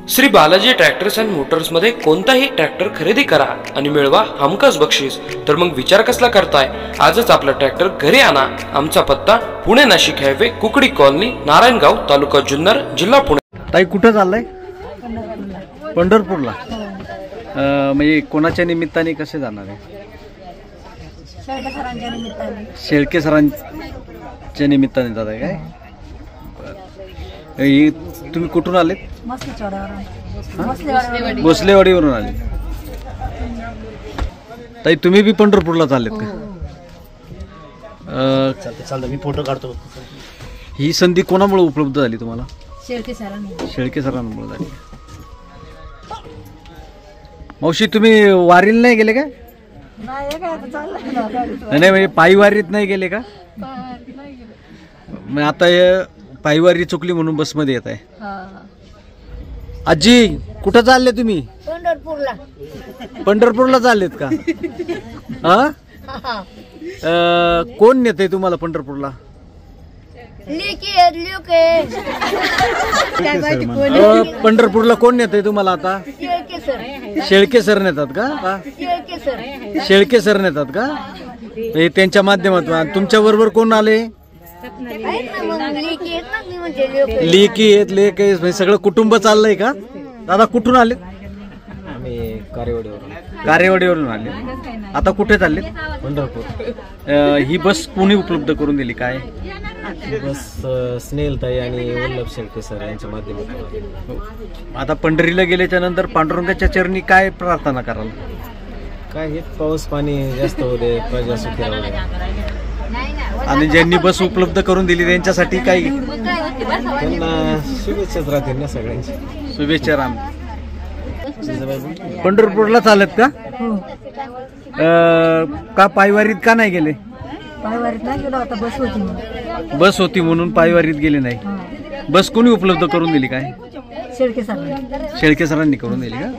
Shri Balaji tractors and Motors मध्ये कोणताही tractor खरेदी करा आणि मिळवा हमखास बक्षीस। तर मग विचार कसला करताय, आजच आपला ट्रॅक्टर घरी आणा। आमचा पत्ता पुणे नाशिक हायवे, कुकडी कॉलनी, नारायणगाव, तालुका जुन्नर, जिल्हा पुणे। ताई कुठे चाललाय? पंढरपूरला। म्हणजे कोणाच्या निमित्ताने कसे जाणार आहे? शेळके सरांच्या निमित्ताने जात आहे काय? तुम्ही कुठून आलेत? भोसलेवाडीवरून आले। ताई तुम्ही बी पंढरपूरला चाललेत का? चालतं मी फोटो काढतो। ही संधी कोणामुळे उपलब्ध झाली तुम्हाला? शेळके सरांमुळे झाली। मावशी तुम्ही वारीला नाही गेले का? नाही म्हणजे पायी वारीत नाही गेले का? मग आता पायवारी चुकली म्हणून बसमध्ये येत आहे। आजी कुठं चालले तुम्ही? पंढरपूरला चाललेत का? कोण नेते तुम्हाला पंढरपूरला? पंढरपूरला कोण नेते तुम्हाला आता? शेळके सर नेतात का? शेळके सर नेतात का? त्यांच्या माध्यमातून तुमच्या बरोबर कोण आले? लेकी आहेत, लेक आहे, सगळं कुटुंब चाललंय का? दादा कुठून आले? आम्ही कार्यवाडीवरून आले। आता कुठे चालले? पंढरपूर। ही बस कोणी उपलब्ध करून दिली काय? बस स्नेहल ताई आणि वल्लभ शेळके सर यांच्या माध्यमातून। आता पंढरीला गेल्याच्या नंतर पांडुरंगाच्या चरणी काय प्रार्थना कराल? काय हे पाऊस पाणी जास्त होऊ दे, प्रजा सुखी राहू दे। आणि ज्यांनी बस उपलब्ध करून दिली त्यांच्यासाठी काही त्यांना शुभेच्छाच राहतील ना सगळ्यांची। शुभेच्छा राम। पंढरपूरला चालत का? का पायवारीत का नाही गेले? पायवारीत नाही गेलो, आता बस होती म्हणून। बस होती म्हणून पायवारीत गेले नाही। बस कोणी उपलब्ध करून दिली काय? शेळके सरांनी करून दिली का?